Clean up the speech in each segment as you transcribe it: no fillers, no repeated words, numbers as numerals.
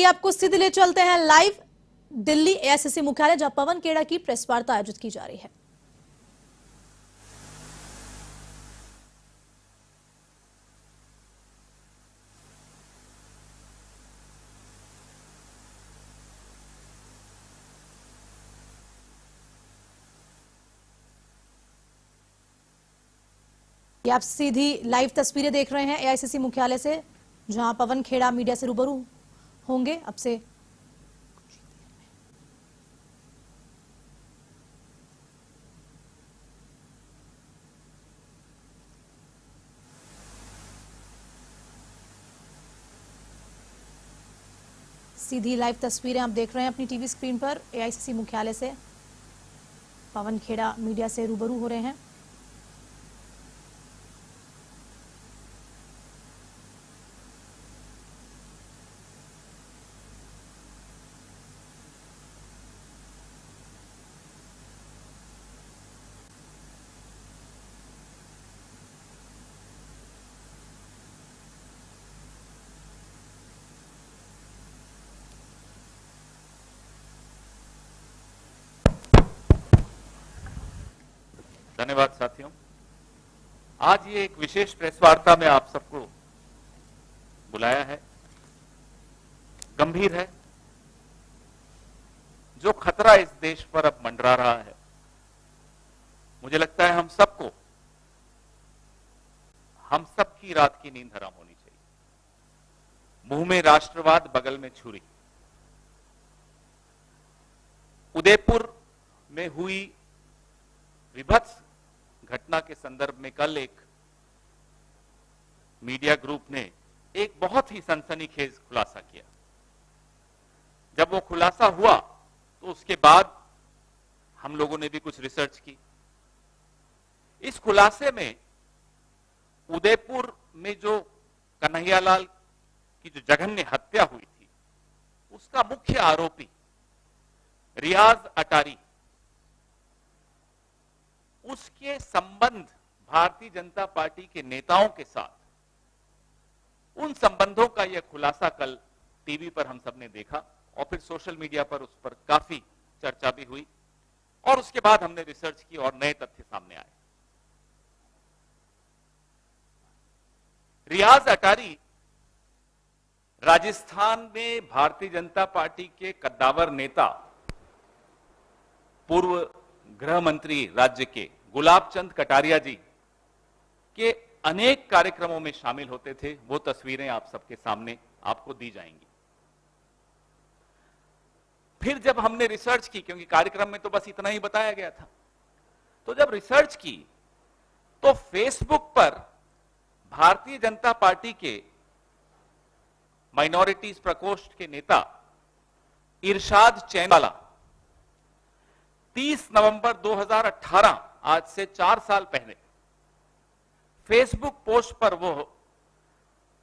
आइए आपको सीधे ले चलते हैं लाइव दिल्ली एआईसीसी मुख्यालय, जहां पवन खेड़ा की प्रेस वार्ता आयोजित की जा रही है। ये आप सीधी लाइव तस्वीरें देख रहे हैं एआईसीसी मुख्यालय से, जहां पवन खेड़ा मीडिया से रूबरू होंगे अब से। सीधी लाइव तस्वीरें आप देख रहे हैं अपनी टीवी स्क्रीन पर। एआईसीसी मुख्यालय से पवन खेड़ा मीडिया से रूबरू हो रहे हैं। धन्यवाद साथियों। आज ये एक विशेष प्रेस वार्ता में आप सबको बुलाया है। गंभीर है। जो खतरा इस देश पर अब मंडरा रहा है, मुझे लगता है हम सबकी रात की नींद हराम होनी चाहिए। मुंह में राष्ट्रवाद, बगल में छुरी। उदयपुर में हुई विभत्स घटना के संदर्भ में कल एक मीडिया ग्रुप ने एक बहुत ही सनसनीखेज खुलासा किया। जब वो खुलासा हुआ तो उसके बाद हम लोगों ने भी कुछ रिसर्च की। इस खुलासे में उदयपुर में जो कन्हैयालाल की जो जघन्य हत्या हुई थी, उसका मुख्य आरोपी रियाज अटारी, उसके संबंध भारतीय जनता पार्टी के नेताओं के साथ, उन संबंधों का यह खुलासा कल टीवी पर हम सबने देखा और फिर सोशल मीडिया पर उस पर काफी चर्चा भी हुई और उसके बाद हमने रिसर्च की और नए तथ्य सामने आए। रियाज अटारी राजस्थान में भारतीय जनता पार्टी के कद्दावर नेता, पूर्व गृह मंत्री राज्य के गुलाब चंद कटारिया जी के अनेक कार्यक्रमों में शामिल होते थे। वो तस्वीरें आप सबके सामने आपको दी जाएंगी। फिर जब हमने रिसर्च की, क्योंकि कार्यक्रम में तो बस इतना ही बताया गया था, तो जब रिसर्च की तो फेसबुक पर भारतीय जनता पार्टी के माइनॉरिटीज प्रकोष्ठ के नेता इरशाद चैनवाला 30 नवंबर 2018, आज से 4 साल पहले, फेसबुक पोस्ट पर वो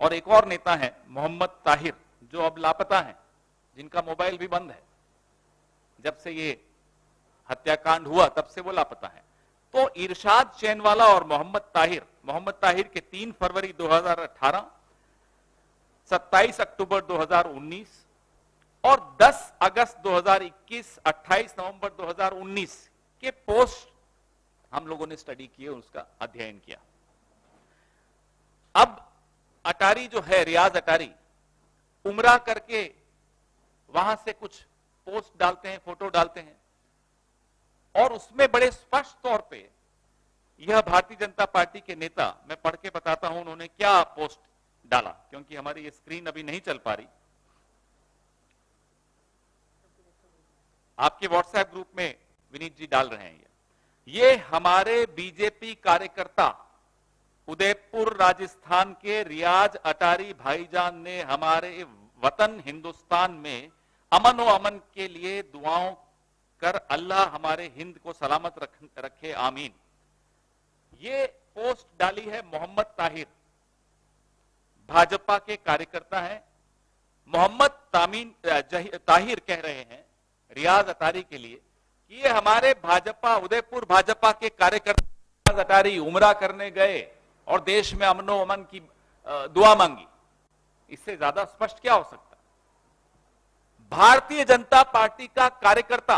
और एक और नेता है मोहम्मद ताहिर, जो अब लापता हैं, जिनका मोबाइल भी बंद है। जब से ये हत्याकांड हुआ तब से वो लापता है। तो इरशाद चैनवाला और मोहम्मद ताहिर के 3 फरवरी 2018, 27 अक्टूबर 2019 और 10 अगस्त 2021, 28 नवंबर 2019 के पोस्ट हम लोगों ने स्टडी किए, उसका अध्ययन किया। अब अटारी जो है, रियाज अटारी, उमरा करके वहां से कुछ पोस्ट डालते हैं, फोटो डालते हैं और उसमें बड़े स्पष्ट तौर पे यह भारतीय जनता पार्टी के नेता, मैं पढ़ के बताता हूं उन्होंने क्या पोस्ट डाला, क्योंकि हमारी ये स्क्रीन अभी नहीं चल पा रही। आपके व्हाट्सएप ग्रुप में विनीत जी डाल रहे हैं। ये हमारे बीजेपी कार्यकर्ता उदयपुर राजस्थान के रियाज अटारी भाईजान ने हमारे वतन हिंदुस्तान में अमन व अमन के लिए दुआओं कर अल्लाह हमारे हिंद को सलामत रखे, आमीन। ये पोस्ट डाली है मोहम्मद भाजपा के कार्यकर्ता हैं। मोहम्मद ताहिर कह रहे हैं रियाज अटारी के लिए कि ये हमारे उदयपुर भाजपा के कार्यकर्ता रियाज अटारी उमरा करने गए और देश में अमनो अमन की दुआ मांगी। इससे ज्यादा स्पष्ट क्या हो सकता? भारतीय जनता पार्टी का कार्यकर्ता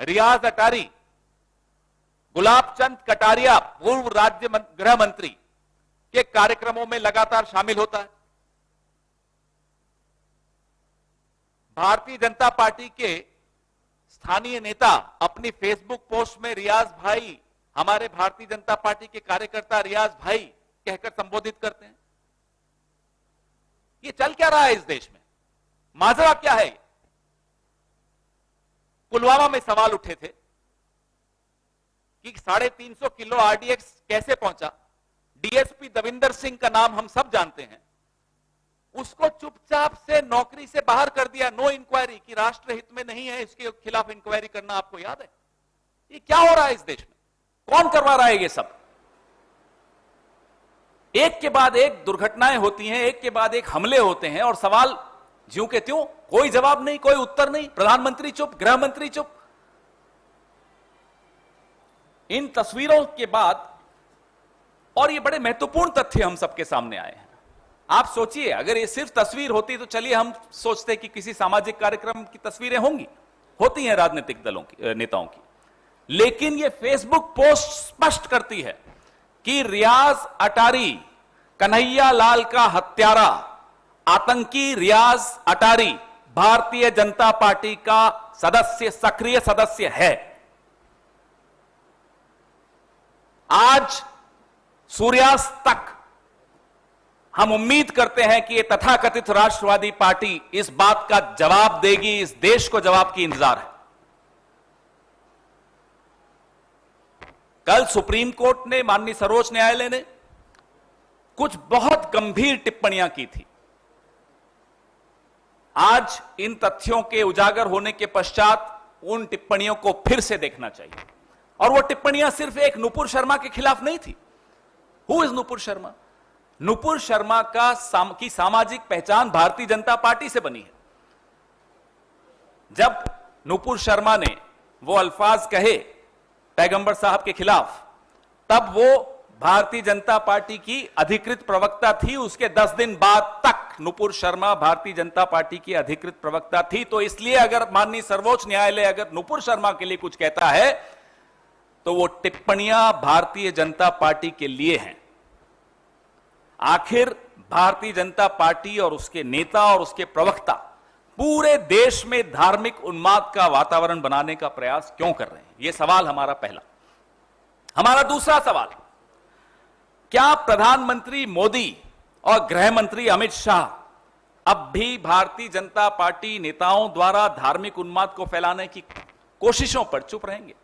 रियाज अटारी गुलाब चंद कटारिया पूर्व राज्य गृह मंत्री के कार्यक्रमों में लगातार शामिल होता है। भारतीय जनता पार्टी के स्थानीय नेता अपनी फेसबुक पोस्ट में रियाज भाई, हमारे भारतीय जनता पार्टी के कार्यकर्ता रियाज भाई कहकर संबोधित करते हैं। ये चल क्या रहा है इस देश में? माजरा क्या है? पुलवामा में सवाल उठे थे कि 350 किलो आरडीएक्स कैसे पहुंचा। डीएसपी दविंदर सिंह का नाम हम सब जानते हैं। उसको चुपचाप से नौकरी से बाहर कर दिया, नो इंक्वायरी, कि राष्ट्र हित में नहीं है, इसके खिलाफ इंक्वायरी करना आपको याद है? ये क्या हो रहा है इस देश में? कौन करवा रहा है ये सब? एक के बाद एक दुर्घटनाएं होती हैं, एक के बाद एक हमले होते हैं और सवाल ज्यों के त्यों, कोई जवाब नहीं, कोई उत्तर नहीं। प्रधानमंत्री चुप, गृह मंत्री चुप। इन तस्वीरों के बाद और ये बड़े महत्वपूर्ण तथ्य हम सबके सामने आए हैं। आप सोचिए, अगर ये सिर्फ तस्वीर होती तो चलिए हम सोचते कि किसी सामाजिक कार्यक्रम की तस्वीरें होंगी, होती हैं राजनीतिक दलों की, नेताओं की, लेकिन ये फेसबुक पोस्ट स्पष्ट करती है कि रियाज अटारी, कन्हैया लाल का हत्यारा, आतंकी रियाज अटारी भारतीय जनता पार्टी का सदस्य, सक्रिय सदस्य है। आज सूर्यास्त तक हम उम्मीद करते हैं कि ये तथाकथित राष्ट्रवादी पार्टी इस बात का जवाब देगी, इस देश को जवाब की इंतजार है। कल सुप्रीम कोर्ट ने, माननीय सर्वोच्च न्यायालय ने कुछ बहुत गंभीर टिप्पणियां की थी। आज इन तथ्यों के उजागर होने के पश्चात उन टिप्पणियों को फिर से देखना चाहिए। और वो टिप्पणियां सिर्फ एक नुपुर शर्मा के खिलाफ नहीं थी। Who is Nupur Sharma? नुपुर शर्मा की सामाजिक पहचान भारतीय जनता पार्टी से बनी है। जब नुपुर शर्मा ने वो अल्फाज कहे पैगंबर साहब के खिलाफ, तब वो भारतीय जनता पार्टी की अधिकृत प्रवक्ता थी। उसके 10 दिन बाद तक नुपुर शर्मा भारतीय जनता पार्टी की अधिकृत प्रवक्ता थी। तो इसलिए अगर माननीय सर्वोच्च न्यायालय अगर नुपुर शर्मा के लिए कुछ कहता है तो वो टिप्पणियां भारतीय जनता पार्टी के लिए हैं। आखिर भारतीय जनता पार्टी और उसके नेता और उसके प्रवक्ता पूरे देश में धार्मिक उन्माद का वातावरण बनाने का प्रयास क्यों कर रहे हैं? यह सवाल हमारा पहला। हमारा दूसरा सवाल, क्या प्रधानमंत्री मोदी और गृह मंत्री अमित शाह अब भी भारतीय जनता पार्टी नेताओं द्वारा धार्मिक उन्माद को फैलाने की कोशिशों पर चुप रहेंगे?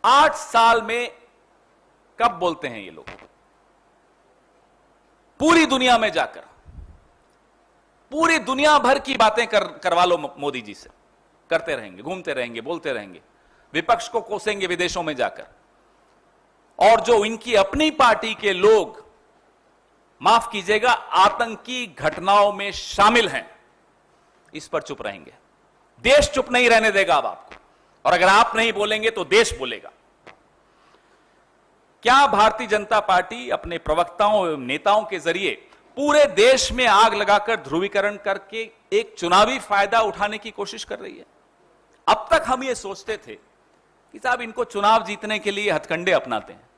8 साल में कब बोलते हैं ये लोग? पूरी दुनिया में जाकर पूरी दुनिया भर की बातें करवा लो मोदी जी से, करते रहेंगे, घूमते रहेंगे, बोलते रहेंगे, विपक्ष को कोसेंगे विदेशों में जाकर। और जो इनकी अपनी पार्टी के लोग, माफ कीजिएगा, आतंकी घटनाओं में शामिल हैं, इस पर चुप रहेंगे। देश चुप नहीं रहने देगा अब आपको, और अगर आप नहीं बोलेंगे तो देश बोलेगा। क्या भारतीय जनता पार्टी अपने प्रवक्ताओं एवं नेताओं के जरिए पूरे देश में आग लगाकर ध्रुवीकरण करके एक चुनावी फायदा उठाने की कोशिश कर रही है? अब तक हम ये सोचते थे कि साहब इनको चुनाव जीतने के लिए हथकंडे अपनाते हैं,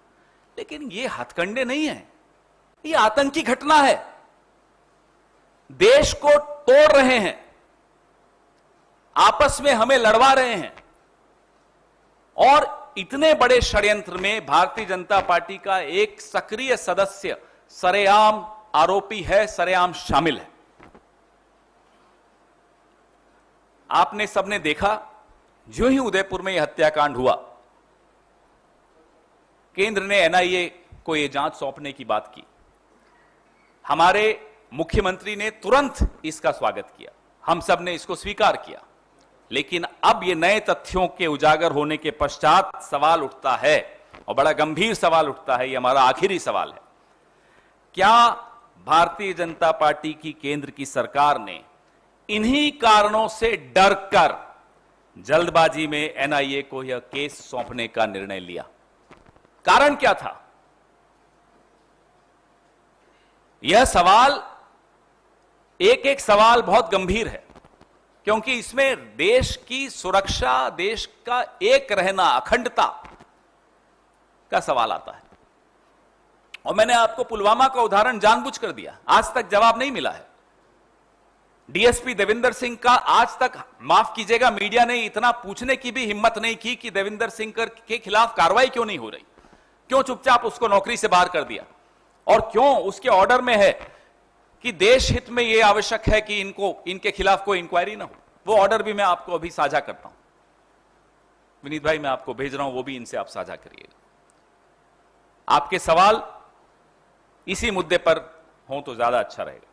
लेकिन ये हथकंडे नहीं है, ये आतंकी घटना है। देश को तोड़ रहे हैं, आपस में हमें लड़वा रहे हैं, और इतने बड़े षड्यंत्र में भारतीय जनता पार्टी का एक सक्रिय सदस्य सरेआम आरोपी है, सरेआम शामिल है। आपने सबने देखा, जो ही उदयपुर में यह हत्याकांड हुआ, केंद्र ने एनआईए को यह जांच सौंपने की बात की। हमारे मुख्यमंत्री ने तुरंत इसका स्वागत किया, हम सब ने इसको स्वीकार किया। लेकिन अब ये नए तथ्यों के उजागर होने के पश्चात सवाल उठता है, और बड़ा गंभीर सवाल उठता है, ये हमारा आखिरी सवाल है। क्या भारतीय जनता पार्टी की केंद्र की सरकार ने इन्हीं कारणों से डरकर जल्दबाजी में एनआईए को यह केस सौंपने का निर्णय लिया? कारण क्या था? यह सवाल, एक एक सवाल बहुत गंभीर है। क्योंकि इसमें देश की सुरक्षा, देश का एक रहना, अखंडता का सवाल आता है। और मैंने आपको पुलवामा का उदाहरण जानबूझकर दिया, आज तक जवाब नहीं मिला है। डीएसपी देविंदर सिंह का आज तक, माफ कीजिएगा, मीडिया ने इतना पूछने की भी हिम्मत नहीं की कि देविंदर सिंह के खिलाफ कार्रवाई क्यों नहीं हो रही, क्यों चुपचाप उसको नौकरी से बाहर कर दिया, और क्यों उसके ऑर्डर में है कि देश हित में यह आवश्यक है कि इनके खिलाफ कोई इंक्वायरी ना हो। वो ऑर्डर भी मैं आपको अभी साझा करता हूं, विनीत भाई, मैं आपको भेज रहा हूं, वो भी इनसे आप साझा करिएगा। आपके सवाल इसी मुद्दे पर हो तो ज्यादा अच्छा रहेगा।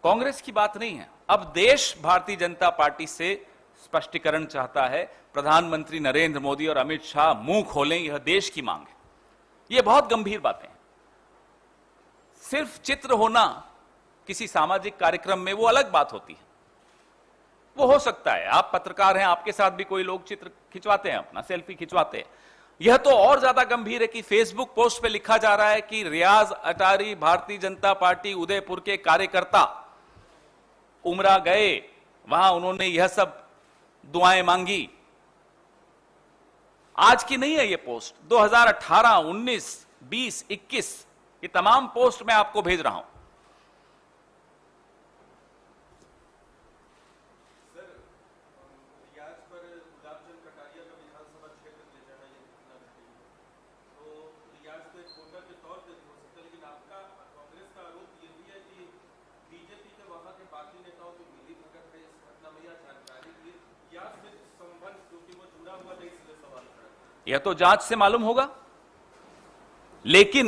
कांग्रेस की बात नहीं है, अब देश भारतीय जनता पार्टी से स्पष्टीकरण चाहता है। प्रधानमंत्री नरेंद्र मोदी और अमित शाह मुंह खोलें, यह देश की मांग है। यह बहुत गंभीर बातें हैं। सिर्फ चित्र होना किसी सामाजिक कार्यक्रम में वो अलग बात होती है, वो हो सकता है, आप पत्रकार हैं, आपके साथ भी कोई लोग चित्र खिंचवाते हैं, अपना सेल्फी खिंचवाते हैं। यह तो और ज्यादा गंभीर है कि फेसबुक पोस्ट पे लिखा जा रहा है कि रियाज अटारी भारतीय जनता पार्टी उदयपुर के कार्यकर्ता उमरा गए, वहां उन्होंने यह सब दुआएं मांगी। आज की नहीं है ये पोस्ट, 2018, 19, 20, 21 ये तमाम पोस्ट मैं आपको भेज रहा हूं। यह तो जांच से मालूम होगा, लेकिन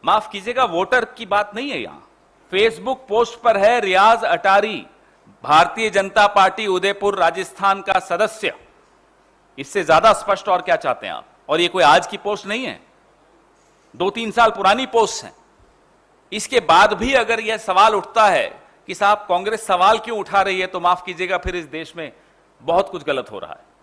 माफ कीजिएगा, वोटर की बात नहीं है यहां। फेसबुक पोस्ट पर है रियाज अटारी भारतीय जनता पार्टी उदयपुर राजस्थान का सदस्य। इससे ज्यादा स्पष्ट और क्या चाहते हैं आप? और ये कोई आज की पोस्ट नहीं है, 2-3 साल पुरानी पोस्ट है। इसके बाद भी अगर यह सवाल उठता है कि साहब कांग्रेस सवाल क्यों उठा रही है, तो माफ कीजिएगा, फिर इस देश में बहुत कुछ गलत हो रहा है।